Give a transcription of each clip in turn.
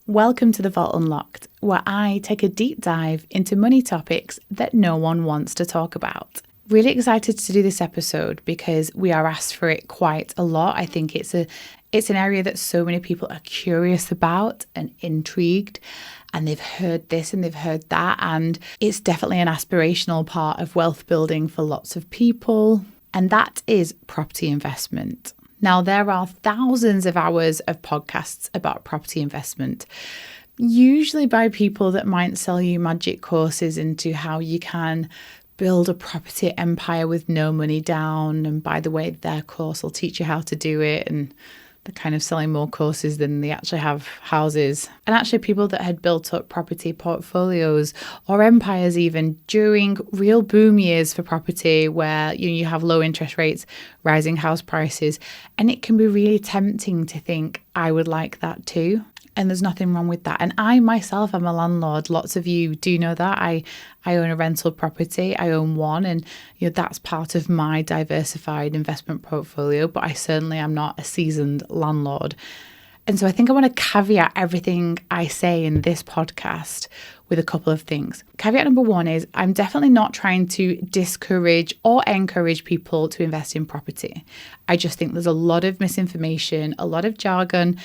Welcome to The Vault Unlocked, where I take a deep dive into money topics that no one wants to talk about. Really excited to do this episode because we are asked for it quite a lot. I think it's an area that so many people are curious about and intrigued, and they've heard this and they've heard that, and it's definitely an aspirational part of wealth building for lots of people, and that is property investment. Now, there are thousands of hours of podcasts about property investment, usually by people that might sell you magic courses into how you can build a property empire with no money down. And by the way, their course will teach you how to do it. And they're kind of selling more courses than they actually have houses. And actually people that had built up property portfolios or empires even during real boom years for property where you have low interest rates, rising house prices. And it can be really tempting to think, I would like that too. And there's nothing wrong with that. And I myself am a landlord. Lots of you do know that. I own a rental property. I own one, and that's part of my diversified investment portfolio, but I certainly am not a seasoned landlord. And so I think I want to caveat everything I say in this podcast with a couple of things. Caveat number one is I'm definitely not trying to discourage or encourage people to invest in property. I just think there's a lot of misinformation, a lot of jargon,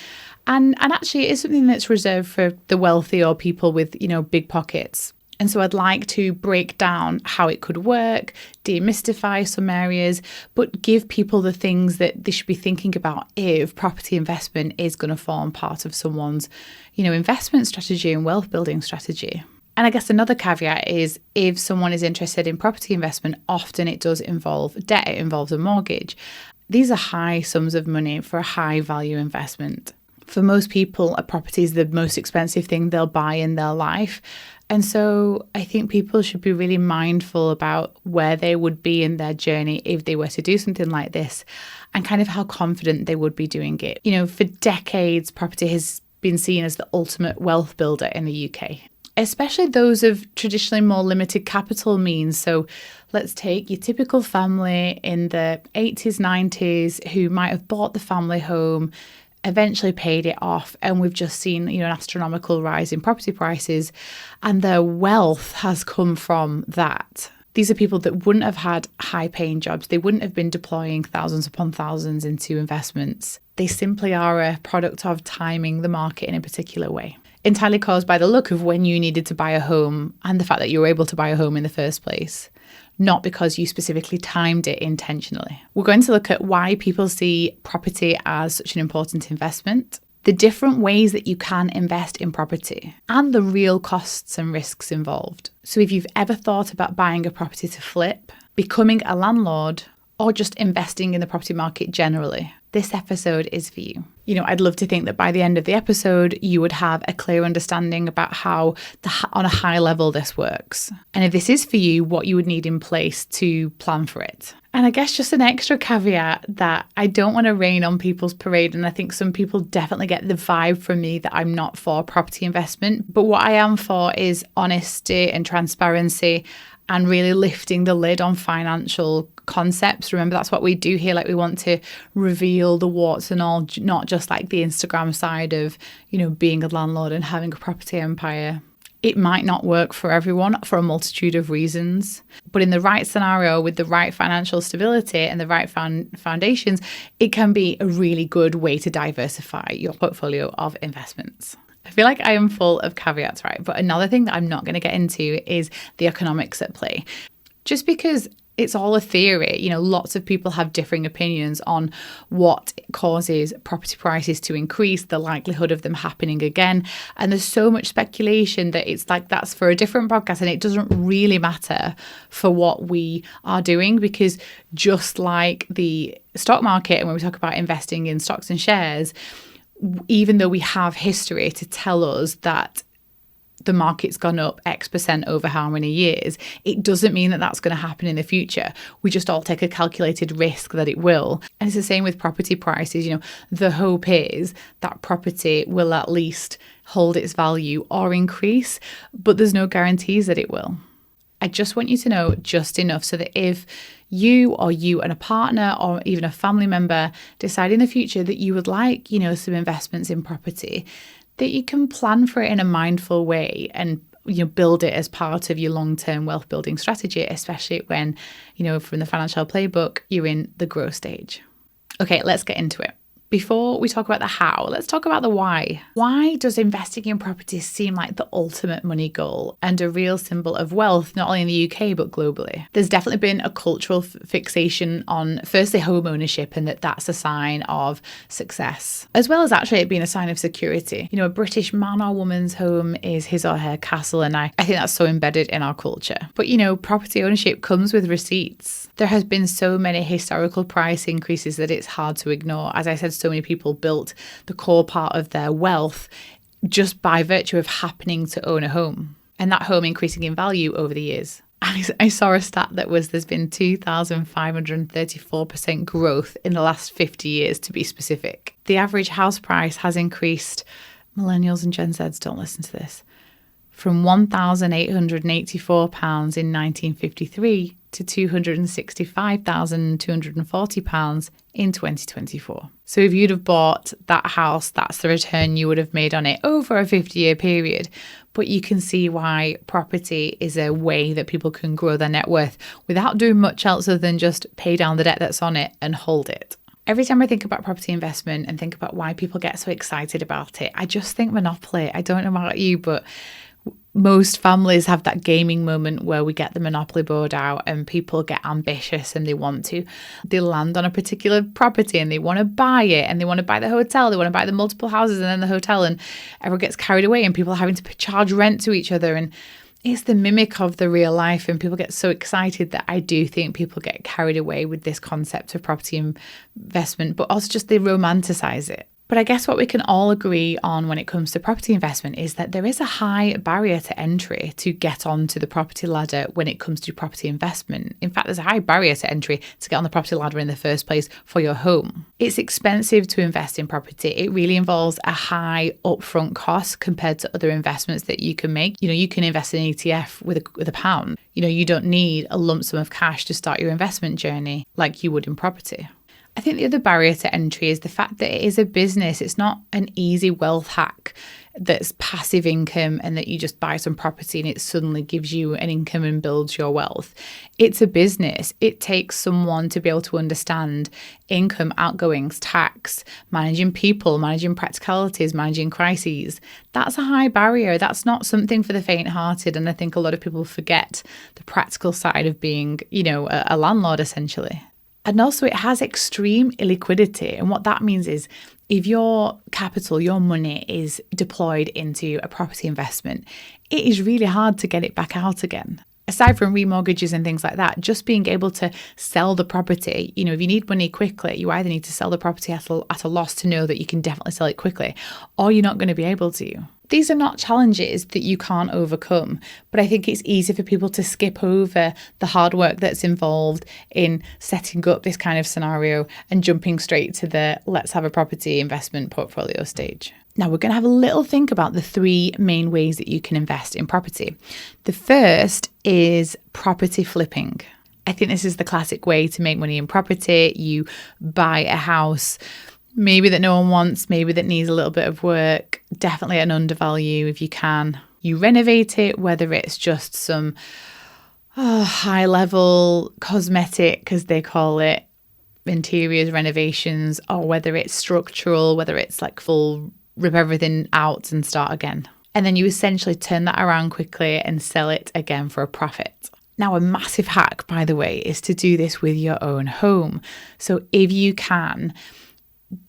and actually it is something that's reserved for the wealthy or people with, big pockets. And so I'd like to break down how it could work, demystify some areas, but give people the things that they should be thinking about if property investment is going to form part of someone's, investment strategy and wealth building strategy. And I guess another caveat is if someone is interested in property investment, often it does involve debt, it involves a mortgage. These are high sums of money for a high value investment. For most people, a property is the most expensive thing they'll buy in their life. And so I think people should be really mindful about where they would be in their journey if they were to do something like this and kind of how confident they would be doing it. For decades, property has been seen as the ultimate wealth builder in the UK, especially those of traditionally more limited capital means. So let's take your typical family in the 80s, 90s who might have bought the family home, eventually paid it off, and we've just seen an astronomical rise in property prices, and their wealth has come from that. These are people that wouldn't have had high paying jobs. They wouldn't have been deploying thousands upon thousands into investments. They simply are a product of timing the market in a particular way, entirely caused by the look of when you needed to buy a home and the fact that you were able to buy a home in the first place, not because you specifically timed it intentionally. We're going to look at why people see property as such an important investment, the different ways that you can invest in property, and the real costs and risks involved. So if you've ever thought about buying a property to flip, becoming a landlord, or just investing in the property market generally, this episode is for you. I'd love to think that by the end of the episode, you would have a clear understanding about how on a high level this works. And if this is for you, what you would need in place to plan for it. And I guess just an extra caveat that I don't want to rain on people's parade. And I think some people definitely get the vibe from me that I'm not for property investment. But what I am for is honesty and transparency and really lifting the lid on financial concepts. Remember, that's what we do here. We want to reveal the warts and all, not just the Instagram side of, being a landlord and having a property empire. It might not work for everyone for a multitude of reasons, but in the right scenario with the right financial stability and the right foundations, it can be a really good way to diversify your portfolio of investments. I feel like I am full of caveats, right? But another thing that I'm not going to get into is the economics at play. Just because it's all a theory, lots of people have differing opinions on what causes property prices to increase, the likelihood of them happening again. And there's so much speculation that it's that's for a different podcast, and it doesn't really matter for what we are doing, because just like the stock market, and when we talk about investing in stocks and shares, even though we have history to tell us that the market's gone up X% over how many years, it doesn't mean that that's going to happen in the future. We just all take a calculated risk that it will. And it's the same with property prices. The hope is that property will at least hold its value or increase, but there's no guarantees that it will. I just want you to know just enough so that if you and a partner or even a family member decide in the future that you would like, some investments in property, that you can plan for it in a mindful way and build it as part of your long-term wealth building strategy, especially when, from the financial playbook, you're in the growth stage. Okay, let's get into it. Before we talk about the how, let's talk about the why. Why does investing in property seem like the ultimate money goal and a real symbol of wealth, not only in the UK, but globally? There's definitely been a cultural fixation on, firstly, home ownership, and that's a sign of success, as well as actually it being a sign of security. A British man or woman's home is his or her castle, and I think that's so embedded in our culture. But, property ownership comes with receipts. There has been so many historical price increases that it's hard to ignore. As I said, so many people built the core part of their wealth just by virtue of happening to own a home, and that home increasing in value over the years. I saw a stat that there's been 2,534% growth in the last 50 years, to be specific. The average house price has increased, millennials and Gen Zs don't listen to this, from £1,884 in 1953 to £265,240 in 2024. So if you'd have bought that house, that's the return you would have made on it over a 50-year period. But you can see why property is a way that people can grow their net worth without doing much else other than just pay down the debt that's on it and hold it. Every time I think about property investment and think about why people get so excited about it, I just think Monopoly. I don't know about you, but most families have that gaming moment where we get the Monopoly board out and people get ambitious and they land on a particular property and they want to buy it, and they want to buy the hotel, they want to buy the multiple houses and then the hotel, and everyone gets carried away and people are having to charge rent to each other, and it's the mimic of the real life, and people get so excited that I do think people get carried away with this concept of property investment, but also just they romanticize it. But I guess what we can all agree on when it comes to property investment is that there is a high barrier to entry to get onto the property ladder when it comes to property investment. In fact, there's a high barrier to entry to get on the property ladder in the first place for your home. It's expensive to invest in property. It really involves a high upfront cost compared to other investments that you can make. You can invest in an ETF with a pound. You don't need a lump sum of cash to start your investment journey like you would in property. I think the other barrier to entry is the fact that it is a business. It's not an easy wealth hack that's passive income and that you just buy some property and it suddenly gives you an income and builds your wealth. It's a business. It takes someone to be able to understand income, outgoings, tax, managing people, managing practicalities, managing crises. That's a high barrier. That's not something for the faint-hearted. And I think a lot of people forget the practical side of being, a landlord essentially. And also it has extreme illiquidity. And what that means is if your capital, your money is deployed into a property investment, it is really hard to get it back out again. Aside from remortgages and things like that, just being able to sell the property, if you need money quickly, you either need to sell the property at a loss to know that you can definitely sell it quickly, or you're not going to be able to. These are not challenges that you can't overcome, but I think it's easy for people to skip over the hard work that's involved in setting up this kind of scenario and jumping straight to the let's have a property investment portfolio stage. Now we're going to have a little think about the three main ways that you can invest in property. The first is property flipping. I think this is the classic way to make money in property. You buy a house, maybe that no one wants, maybe that needs a little bit of work, definitely at an undervalue if you can. You renovate it, whether it's just some high-level cosmetic, as they call it, interiors renovations, or whether it's structural, whether it's like full rip everything out and start again. And then you essentially turn that around quickly and sell it again for a profit. Now, a massive hack, by the way, is to do this with your own home. So if you can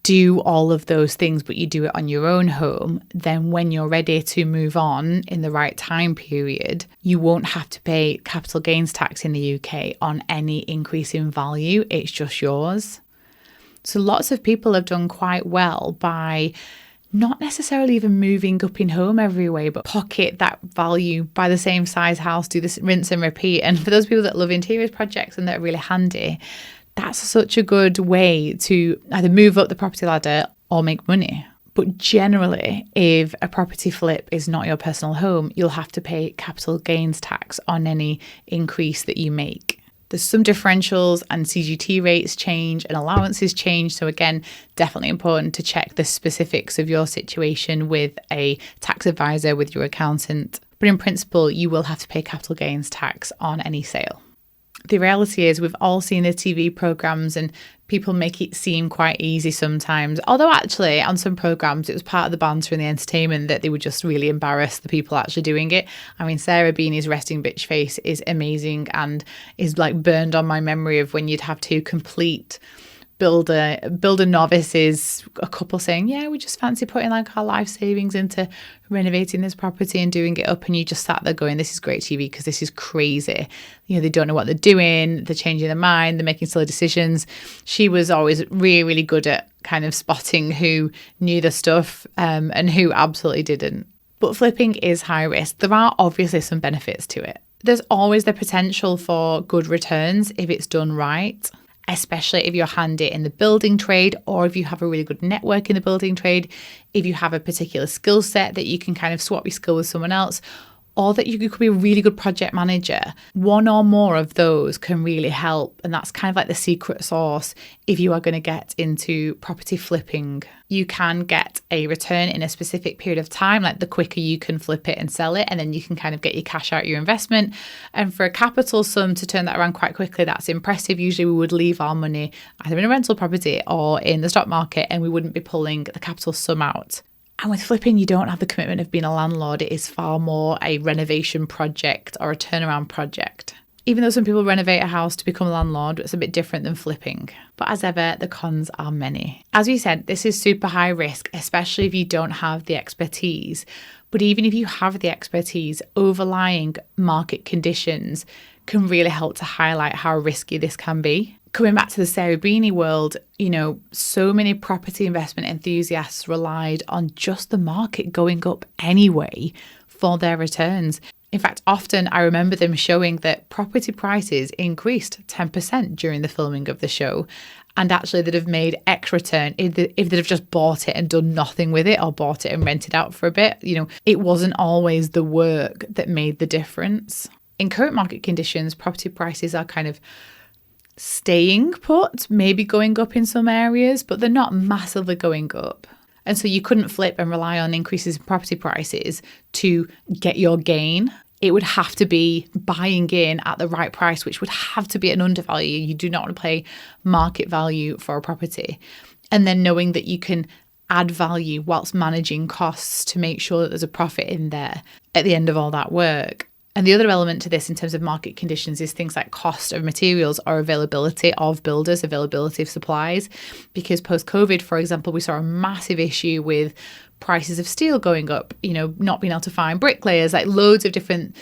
do all of those things, but you do it on your own home, then when you're ready to move on in the right time period, you won't have to pay capital gains tax in the UK on any increase in value. It's just yours. So lots of people have done quite well by not necessarily even moving up in home every way, but pocket that value, buy the same size house, do this rinse and repeat. And for those people that love interiors projects and that are really handy, that's such a good way to either move up the property ladder or make money. But generally, if a property flip is not your personal home, you'll have to pay capital gains tax on any increase that you make. There's some differentials and CGT rates change and allowances change. So again, definitely important to check the specifics of your situation with a tax advisor, with your accountant. But in principle, you will have to pay capital gains tax on any sale. The reality is we've all seen the TV programs and people make it seem quite easy sometimes. Although actually on some programs, it was part of the banter and the entertainment that they would just really embarrass the people actually doing it. I mean, Sarah Beanie's resting bitch face is amazing and is like burned on my memory of when you'd have two complete builder novices, a couple saying, yeah, we just fancy putting like our life savings into renovating this property and doing it up. And you just sat there going, this is great TV because this is crazy. You know, they don't know what they're doing. They're changing their mind. They're making silly decisions. She was always really, really good at kind of spotting who knew the stuff and who absolutely didn't. But flipping is high risk. There are obviously some benefits to it. There's always the potential for good returns if it's done right, especially if you're handy in the building trade or if you have a really good network in the building trade, if you have a particular skill set that you can kind of swap your skill with someone else, or that you could be a really good project manager. One or more of those can really help. And that's kind of like the secret sauce if you are going to get into property flipping. You can get a return in a specific period of time, like the quicker you can flip it and sell it, and then you can kind of get your cash out your investment. And for a capital sum to turn that around quite quickly, that's impressive. Usually we would leave our money either in a rental property or in the stock market, and we wouldn't be pulling the capital sum out. And with flipping, you don't have the commitment of being a landlord. It is far more a renovation project or a turnaround project. Even though some people renovate a house to become a landlord, it's a bit different than flipping. But as ever, the cons are many. As we said, this is super high risk, especially if you don't have the expertise. But even if you have the expertise, overlying market conditions can really help to highlight how risky this can be. Coming back to the Sarah Beanie world, you know, so many property investment enthusiasts relied on just the market going up anyway for their returns. In fact, often I remember them showing that property prices increased 10% during the filming of the show. And actually they'd have made X return if they'd have just bought it and done nothing with it or bought it and rented out for a bit. You know, it wasn't always the work that made the difference. In current market conditions, property prices are kind of staying put, maybe going up in some areas, but they're not massively going up. And so you couldn't flip and rely on increases in property prices to get your gain. It would have to be buying in at the right price, which would have to be an undervalue. You do not want to pay market value for a property. And then knowing that you can add value whilst managing costs to make sure that there's a profit in there at the end of all that work. And the other element to this in terms of market conditions is things like cost of materials or availability of builders, availability of supplies. Because post-COVID, for example, we saw a massive issue with prices of steel going up, you know, not being able to find bricklayers, like loads of different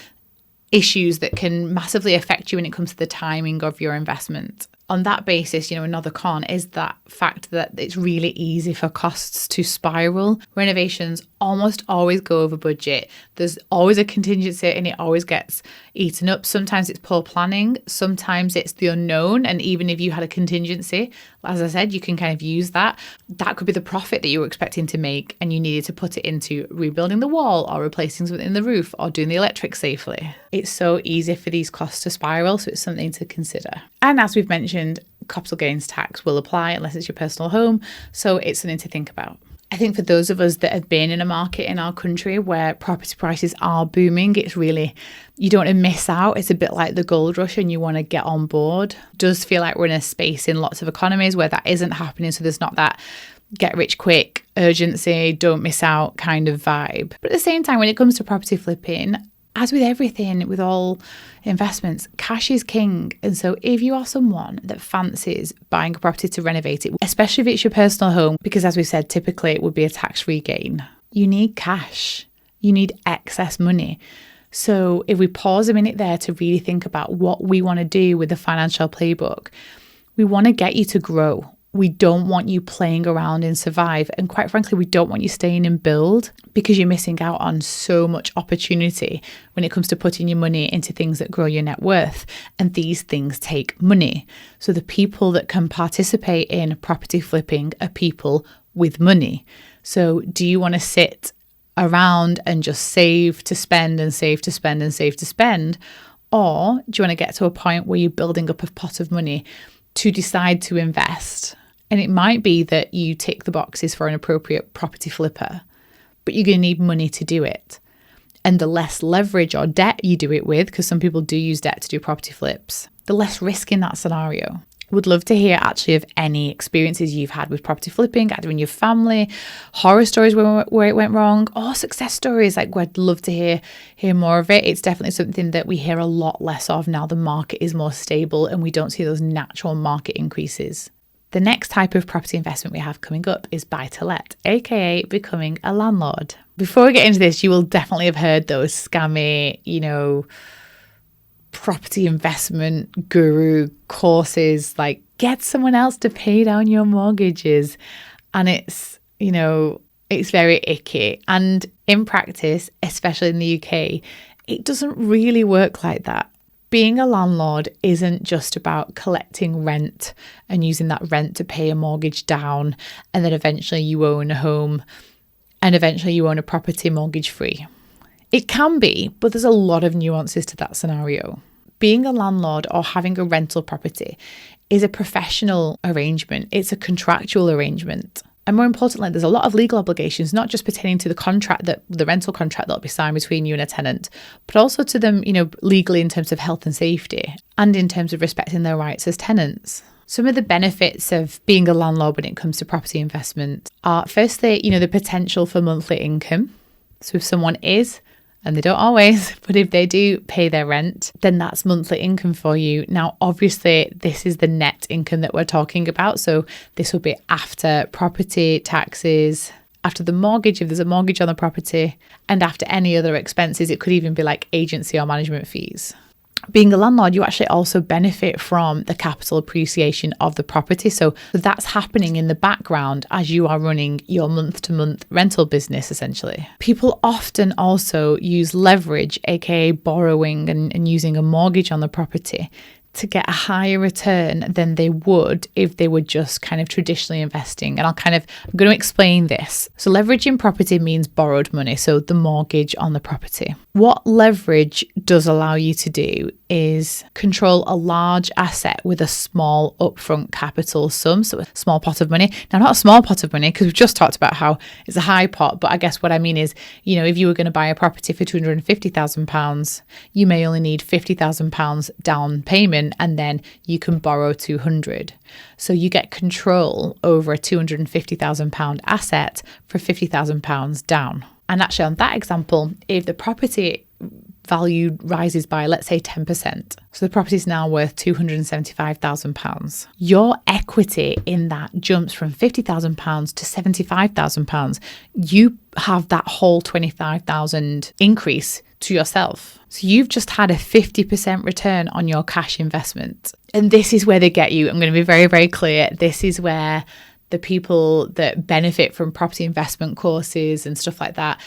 issues that can massively affect you when it comes to the timing of your investment. On that basis, you know, another con is that fact that it's really easy for costs to spiral. Renovations almost always go over budget. There's always a contingency and it always gets eaten up. Sometimes it's poor planning. Sometimes it's the unknown. And even if you had a contingency, as I said, you can kind of use that. That could be the profit that you were expecting to make and you needed to put it into rebuilding the wall or replacing something in the roof or doing the electric safely. It's so easy for these costs to spiral, so it's something to consider. And as we've mentioned, capital gains tax will apply unless it's your personal home, so it's something to think about. I think for those of us that have been in a market in our country where property prices are booming, it's really, you don't want to miss out. It's a bit like the gold rush and you want to get on board. It does feel like we're in a space in lots of economies where that isn't happening, so there's not that get rich quick, urgency, don't miss out kind of vibe. But at the same time, when it comes to property flipping, as with everything, with all investments, cash is king. And so if you are someone that fancies buying a property to renovate it, especially if it's your personal home, because as we said, typically it would be a tax-free gain, you need cash. You need excess money. So if we pause a minute there to really think about what we want to do with the financial playbook, we want to get you to grow. We don't want you playing around and survive. And quite frankly, we don't want you staying and build because you're missing out on so much opportunity when it comes to putting your money into things that grow your net worth. And these things take money. So the people that can participate in property flipping are people with money. So do you want to sit around and just save to spend and save to spend and save to spend? Or do you want to get to a point where you're building up a pot of money to decide to invest? And it might be that you tick the boxes for an appropriate property flipper, but you're going to need money to do it. And the less leverage or debt you do it with, because some people do use debt to do property flips, the less risk in that scenario. Would love to hear actually of any experiences you've had with property flipping, either in your family, horror stories where it went wrong, or success stories. Like, we'd love to hear more of it. It's definitely something that we hear a lot less of now. The market is more stable and we don't see those natural market increases. The next type of property investment we have coming up is buy to let, aka becoming a landlord. Before we get into this, you will definitely have heard those scammy, property investment guru courses, like get someone else to pay down your mortgages. And it's very icky. And in practice, especially in the UK, it doesn't really work like that. Being a landlord isn't just about collecting rent and using that rent to pay a mortgage down, and then eventually you own a home and eventually you own a property mortgage free. It can be, but there's a lot of nuances to that scenario. Being a landlord or having a rental property is a professional arrangement. It's a contractual arrangement. And more importantly, there's a lot of legal obligations, not just pertaining to the rental contract that'll be signed between you and a tenant, but also to them, legally in terms of health and safety and in terms of respecting their rights as tenants. Some of the benefits of being a landlord when it comes to property investment are, firstly, the potential for monthly income. So if someone is, and they don't always, but if they do pay their rent, then that's monthly income for you. Now, obviously, this is the net income that we're talking about. So this will be after property taxes, after the mortgage, if there's a mortgage on the property, and after any other expenses. It could even be like agency or management fees. Being a landlord, you actually also benefit from the capital appreciation of the property. So that's happening in the background as you are running your month-to-month rental business, essentially. People often also use leverage, aka borrowing and using a mortgage on the property, to get a higher return than they would if they were just kind of traditionally investing. And I'm going to explain this. So leveraging property means borrowed money, so the mortgage on the property. What leverage does allow you to do is control a large asset with a small upfront capital sum, so a small pot of money. Now, not a small pot of money, because we've just talked about how it's a high pot, but I guess what I mean is, if you were going to buy a property for £250,000, you may only need £50,000 down payment, and then you can borrow 200. So you get control over a £250,000 asset for £50,000 down. And actually, on that example, if the property value rises by, let's say, 10%, so the property is now worth £275,000, your equity in that jumps from £50,000 to £75,000. You have that whole £25,000 increase to yourself. So you've just had a 50% return on your cash investment. And this is where they get you. I'm going to be very, very clear. This is where the people that benefit from property investment courses and stuff like that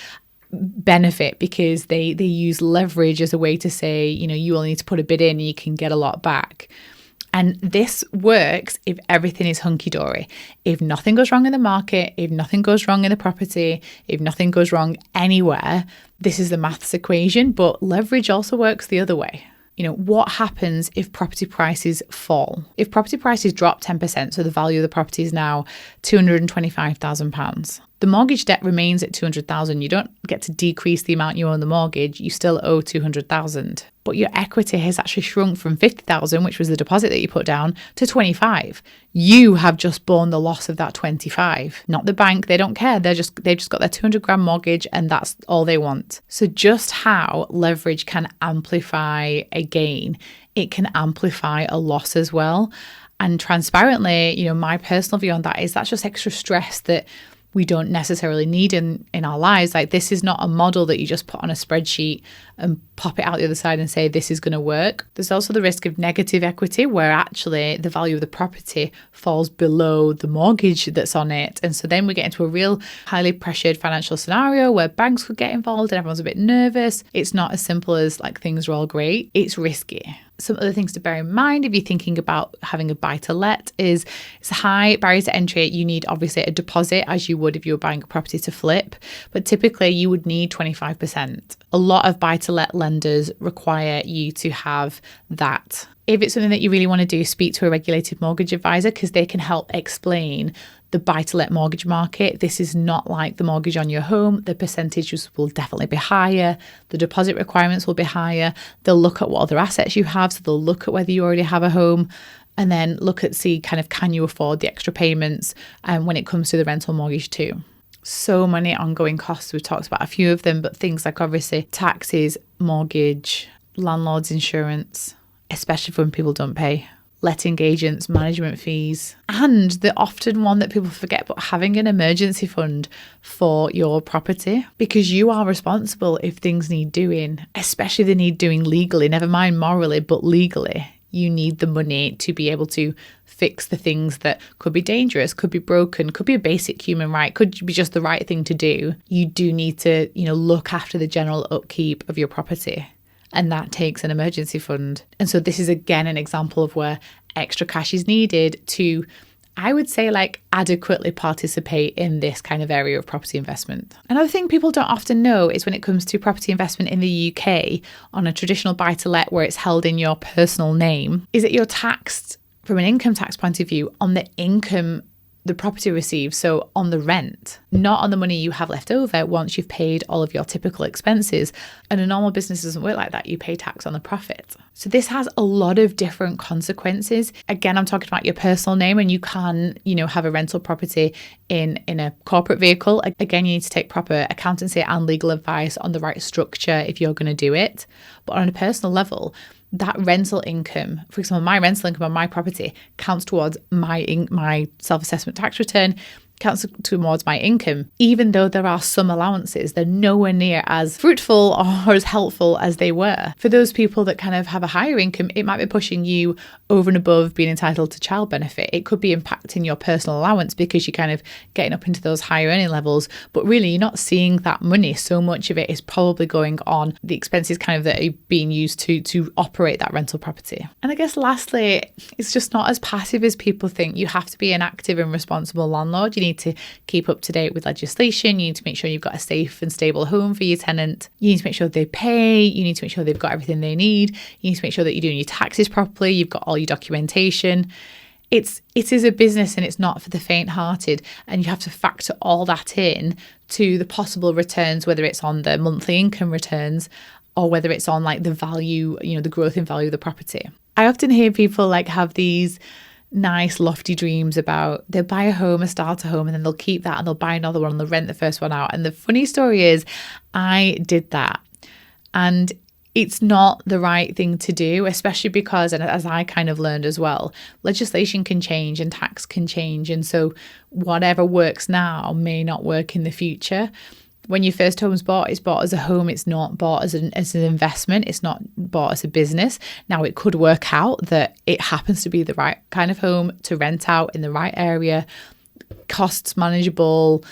benefit, because they use leverage as a way to say, you only need to put a bid in and you can get a lot back. And this works if everything is hunky-dory. If nothing goes wrong in the market, if nothing goes wrong in the property, if nothing goes wrong anywhere, this is the maths equation. But leverage also works the other way. What happens if property prices fall? If property prices drop 10%, so the value of the property is now £225,000, the mortgage debt remains at $200,000. You don't get to decrease the amount you owe on the mortgage. You still owe $200,000. But your equity has actually shrunk from $50,000, which was the deposit that you put down, to $25,000. You have just borne the loss of that $25,000. Not the bank. They don't care. They've just got their $200,000 mortgage, and that's all they want. So just how leverage can amplify a gain, it can amplify a loss as well. And transparently, my personal view on that is that's just extra stress that we don't necessarily need in our lives. Like, this is not a model that you just put on a spreadsheet and pop it out the other side and say this is going to work. There's also the risk of negative equity, where actually the value of the property falls below the mortgage that's on it. And so then we get into a real highly pressured financial scenario where banks could get involved and everyone's a bit nervous. It's not as simple as like things are all great. It's risky. Some other things to bear in mind if you're thinking about having a buy to let is it's a high barrier to entry. You need obviously a deposit as you would if you were buying a property to flip, but typically you would need 25%. A lot of buy to let lenders require you to have that. If it's something that you really want to do, speak to a regulated mortgage advisor because they can help explain the buy-to-let mortgage market. This is not like the mortgage on your home. The percentages will definitely be higher. The deposit requirements will be higher. They'll look at what other assets you have. So they'll look at whether you already have a home and then look at see kind of can you afford the extra payments when it comes to the rental mortgage too. So many ongoing costs. We've talked about a few of them, but things like obviously taxes, mortgage, landlord's insurance, especially when people don't pay, letting agents, management fees, and the often one that people forget, but having an emergency fund for your property, because you are responsible if things need doing, especially they need doing legally, never mind morally, but legally. You need the money to be able to fix the things that could be dangerous, could be broken, could be a basic human right, could be just the right thing to do. You do need to, look after the general upkeep of your property. And that takes an emergency fund. And so this is again an example of where extra cash is needed to, I would say, adequately participate in this kind of area of property investment. Another thing people don't often know is when it comes to property investment in the UK on a traditional buy-to-let where it's held in your personal name, is that you're taxed from an income tax point of view on the income the property receives, so on the rent, not on the money you have left over once you've paid all of your typical expenses. And a normal business doesn't work like that. You pay tax on the profit. So this has a lot of different consequences. Again, I'm talking about your personal name, and you can, have a rental property in a corporate vehicle. Again, you need to take proper accountancy and legal advice on the right structure if you're going to do it. But on a personal level, that rental income, for example, my rental income on my property counts towards my self-assessment tax return, counts towards my income. Even though there are some allowances, they're nowhere near as fruitful or as helpful as they were. For those people that kind of have a higher income, it might be pushing you over and above being entitled to child benefit. It could be impacting your personal allowance because you're kind of getting up into those higher earning levels, but really you're not seeing that money. So much of it is probably going on the expenses kind of that are being used to operate that rental property. And I guess lastly, it's just not as passive as people think. You have to be an active and responsible landlord. You need to keep up to date with legislation. You need to make sure you've got a safe and stable home for your tenant. You need to make sure they pay. You need to make sure they've got everything they need. You need to make sure that you're doing your taxes properly. You've got all your documentation. It is a business and it's not for the faint-hearted. And you have to factor all that in to the possible returns, whether it's on the monthly income returns or whether it's on the value, the growth in value of the property. I often hear people have these nice lofty dreams about they'll buy a home, a starter home, and then they'll keep that and they'll buy another one and they'll rent the first one out. And the funny story is I did that, and it's not the right thing to do, especially because, and as I kind of learned as well, legislation can change and tax can change. And so whatever works now may not work in the future. When your first home's bought, it's bought as a home. It's not bought as an investment. It's not bought as a business. Now, it could work out that it happens to be the right kind of home to rent out in the right area, costs manageable,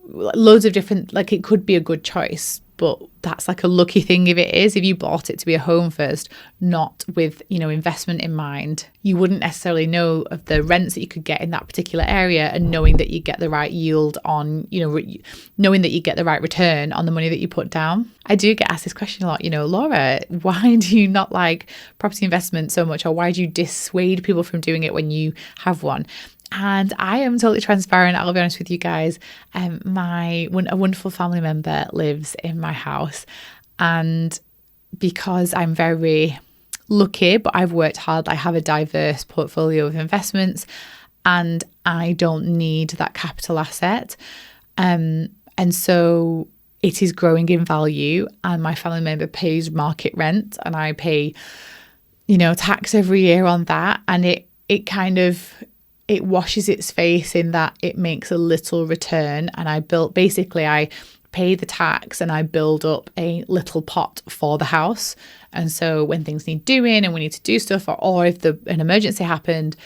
loads of different, it could be a good choice. But that's a lucky thing if it is. If you bought it to be a home first, not with, investment in mind, you wouldn't necessarily know of the rents that you could get in that particular area, and knowing that you get the right yield on, knowing that you get the right return on the money that you put down. I do get asked this question a lot, Laura, why do you not like property investment so much? Or why do you dissuade people from doing it when you have one? And I am totally transparent. I'll be honest with you guys. A wonderful family member lives in my house. And because I'm very lucky, but I've worked hard, I have a diverse portfolio of investments and I don't need that capital asset. And so it is growing in value, and my family member pays market rent and I pay, tax every year on that. And it washes its face in that it makes a little return, and I pay the tax and I build up a little pot for the house. And so when things need doing and we need to do stuff, or if an emergency happened,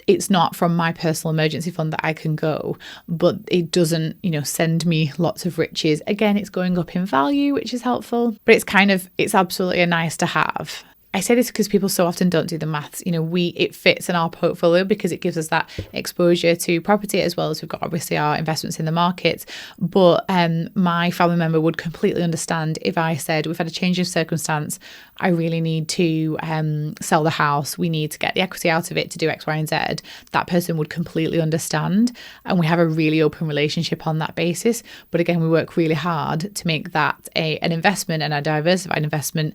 it's not from my personal emergency fund that I can go, but it doesn't, send me lots of riches. Again, it's going up in value, which is helpful, but it's absolutely a nice to have. I say this because people so often don't do the maths. It fits in our portfolio because it gives us that exposure to property, as well as we've got obviously our investments in the markets. But my family member would completely understand if I said, we've had a change of circumstance, I really need to sell the house, we need to get the equity out of it to do X, Y, and Z. That person would completely understand. And we have a really open relationship on that basis. But again, we work really hard to make that an investment and a diversified investment.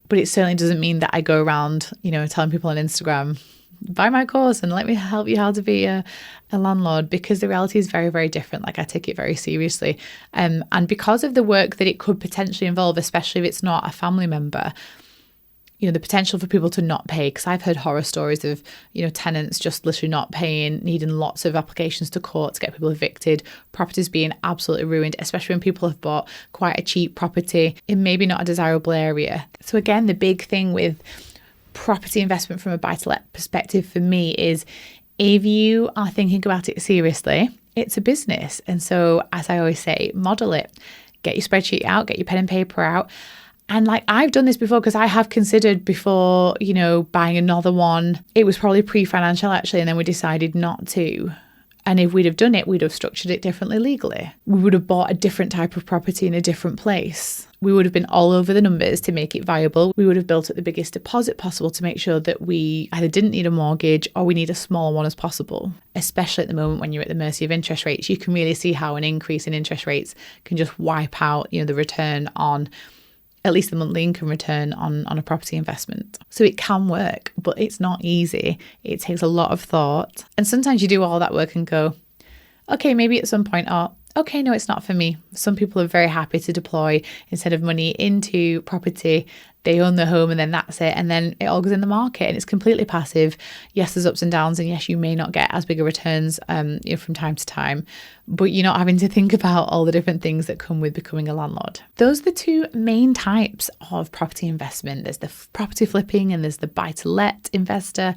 But it certainly doesn't mean that I go around, telling people on Instagram, buy my course and let me help you how to be a landlord, because the reality is very, very different. Like, I take it very seriously. And because of the work that it could potentially involve, especially if it's not a family member, the potential for people to not pay, because I've heard horror stories of, tenants just literally not paying, needing lots of applications to court to get people evicted, properties being absolutely ruined, especially when people have bought quite a cheap property in maybe not a desirable area. So again, the big thing with property investment from a buy-to-let perspective for me is, if you are thinking about it seriously, it's a business. And so, as I always say, model it. Get your spreadsheet out, get your pen and paper out. And I've done this before, because I have considered before, buying another one. It was probably pre-financial actually, and then we decided not to. And if we'd have done it, we'd have structured it differently legally. We would have bought a different type of property in a different place. We would have been all over the numbers to make it viable. We would have built up the biggest deposit possible to make sure that we either didn't need a mortgage or we need a smaller one as possible. Especially at the moment when you're at the mercy of interest rates, you can really see how an increase in interest rates can just wipe out, the return on, at least the monthly income return on a property investment. So it can work, but it's not easy. It takes a lot of thought. And sometimes you do all that work and go, okay, maybe at some point, okay, no, it's not for me. Some people are very happy to deploy, instead of money into property, they own the home and then that's it. And then it all goes in the market and it's completely passive. Yes, there's ups and downs. And yes, you may not get as big a returns from time to time, but you're not having to think about all the different things that come with becoming a landlord. Those are the two main types of property investment. There's the property flipping and there's the buy-to-let investor.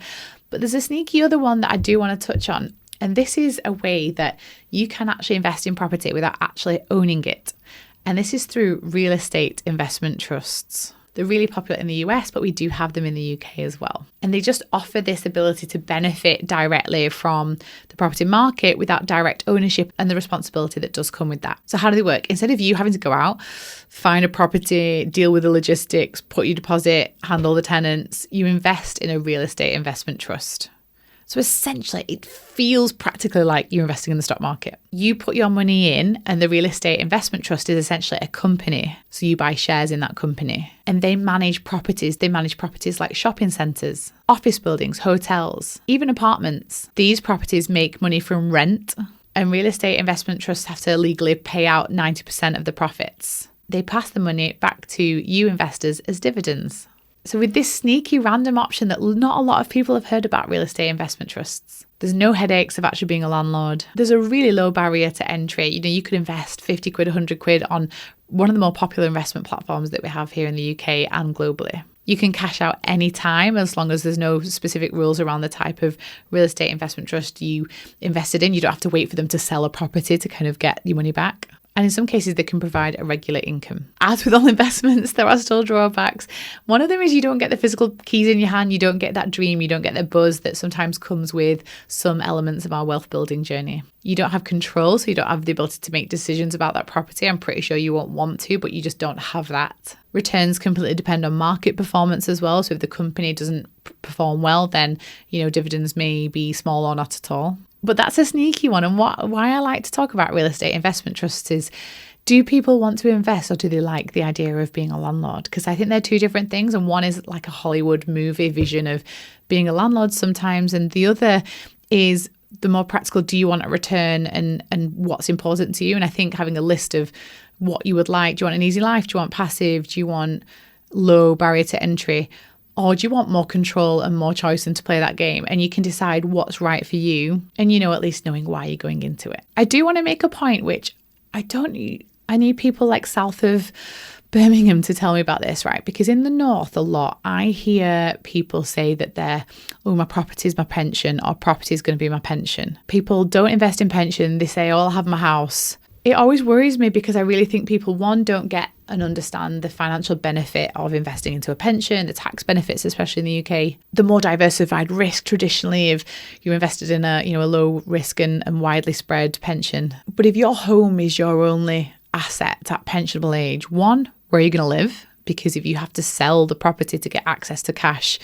But there's a sneaky other one that I do want to touch on. And this is a way that you can actually invest in property without actually owning it. And this is through real estate investment trusts. They're really popular in the US, but we do have them in the UK as well. And they just offer this ability to benefit directly from the property market without direct ownership and the responsibility that does come with that. So how do they work? Instead of you having to go out, find a property, deal with the logistics, put your deposit, handle the tenants, you invest in a real estate investment trust. So essentially, it feels practically like you're investing in the stock market. You put your money in, and the real estate investment trust is essentially a company. So you buy shares in that company, and they manage properties. They manage properties like shopping centres, office buildings, hotels, even apartments. These properties make money from rent, and real estate investment trusts have to legally pay out 90% of the profits. They pass the money back to you investors as dividends. So with this sneaky random option that not a lot of people have heard about, real estate investment trusts, there's no headaches of actually being a landlord. There's a really low barrier to entry. You could invest 50 quid, 100 quid on one of the more popular investment platforms that we have here in the UK and globally. You can cash out any time as long as there's no specific rules around the type of real estate investment trust you invested in. You don't have to wait for them to sell a property to kind of get your money back. And in some cases, they can provide a regular income. As with all investments, there are still drawbacks. One of them is you don't get the physical keys in your hand. You don't get that dream. You don't get the buzz that sometimes comes with some elements of our wealth building journey. You don't have control, so you don't have the ability to make decisions about that property. I'm pretty sure you won't want to, but you just don't have that. Returns completely depend on market performance as well. So if the company doesn't perform well, then, dividends may be small or not at all. But that's a sneaky one. And why I like to talk about real estate investment trusts is, do people want to invest or do they like the idea of being a landlord? Because I think they're two different things. And one is like a Hollywood movie vision of being a landlord sometimes. And the other is the more practical, do you want a return and what's important to you? And I think having a list of what you would like, do you want an easy life? Do you want passive? Do you want low barrier to entry? Or do you want more control and more choice and to play that game? And you can decide what's right for you. And, at least knowing why you're going into it. I do want to make a point, which I need people like south of Birmingham to tell me about this, right? Because in the north a lot, I hear people say that my property is my pension, or property is going to be my pension. People don't invest in pension. They say, I'll have my house. It always worries me because I really think people, one, don't get and understand the financial benefit of investing into a pension, the tax benefits, especially in the UK, the more diversified risk traditionally if you're invested in a low risk and widely spread pension. But if your home is your only asset at pensionable age, one, where are you going to live? Because if you have to sell the property to get access to cash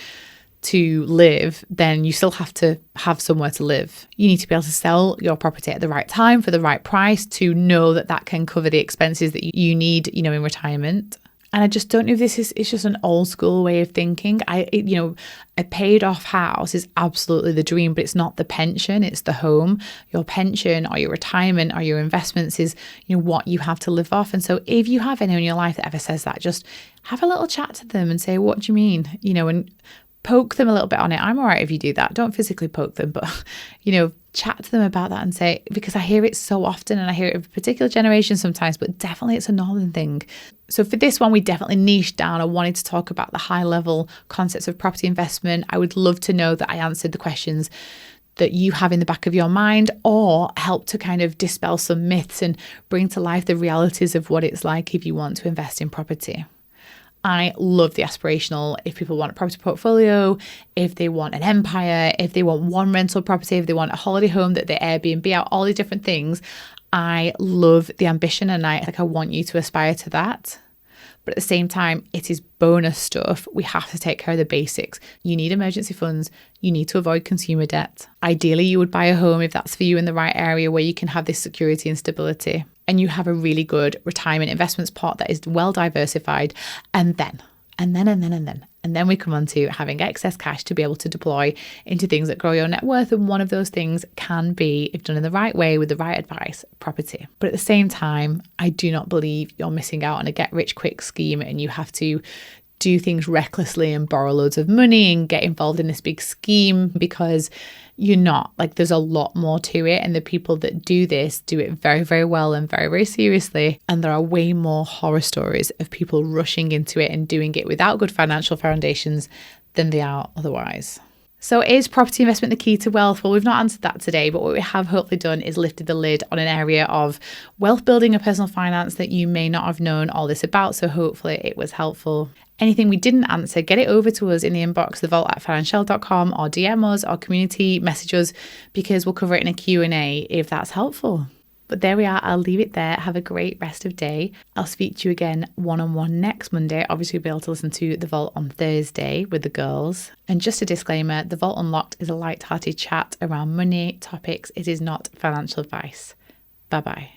to live, then you still have to have somewhere to live. You need to be able to sell your property at the right time for the right price to know that that can cover the expenses that you need, in retirement. And I just don't know if it's just an old school way of thinking. A paid off house is absolutely the dream, but it's not the pension, it's the home. Your pension or your retirement or your investments is, what you have to live off. And so if you have anyone in your life that ever says that, just have a little chat to them and say, what do you mean? And poke them a little bit on it. I'm all right if you do that. Don't physically poke them, but, chat to them about that and say, because I hear it so often and I hear it of a particular generation sometimes, but definitely it's a northern thing. So for this one, we definitely niched down. I wanted to talk about the high level concepts of property investment. I would love to know that I answered the questions that you have in the back of your mind, or help to kind of dispel some myths and bring to life the realities of what it's like if you want to invest in property. I love the aspirational. If people want a property portfolio, if they want an empire, if they want one rental property, if they want a holiday home that they Airbnb out, all these different things. I love the ambition and I want you to aspire to that. But at the same time, it is bonus stuff. We have to take care of the basics. You need emergency funds. You need to avoid consumer debt. Ideally, you would buy a home if that's for you in the right area where you can have this security and stability. And you have a really good retirement investments pot that is well diversified. And then we come on to having excess cash to be able to deploy into things that grow your net worth. And one of those things can be, if done in the right way with the right advice, property. But at the same time, I do not believe you're missing out on a get rich quick scheme and you have to do things recklessly and borrow loads of money and get involved in this big scheme, because you're not. There's a lot more to it, and the people that do this do it very, very well and very, very seriously. And there are way more horror stories of people rushing into it and doing it without good financial foundations than they are otherwise. So is property investment the key to wealth? Well, we've not answered that today, but what we have hopefully done is lifted the lid on an area of wealth building and personal finance that you may not have known all this about. So hopefully it was helpful. Anything we didn't answer, get it over to us in the inbox, thevault@financial.com, or DM us or community message us, because we'll cover it in a Q&A if that's helpful. But there we are. I'll leave it there. Have a great rest of day. I'll speak to you again one-on-one next Monday. Obviously, you'll be able to listen to The Vault on Thursday with the girls. And just a disclaimer, The Vault Unlocked is a light-hearted chat around money topics. It is not financial advice. Bye-bye.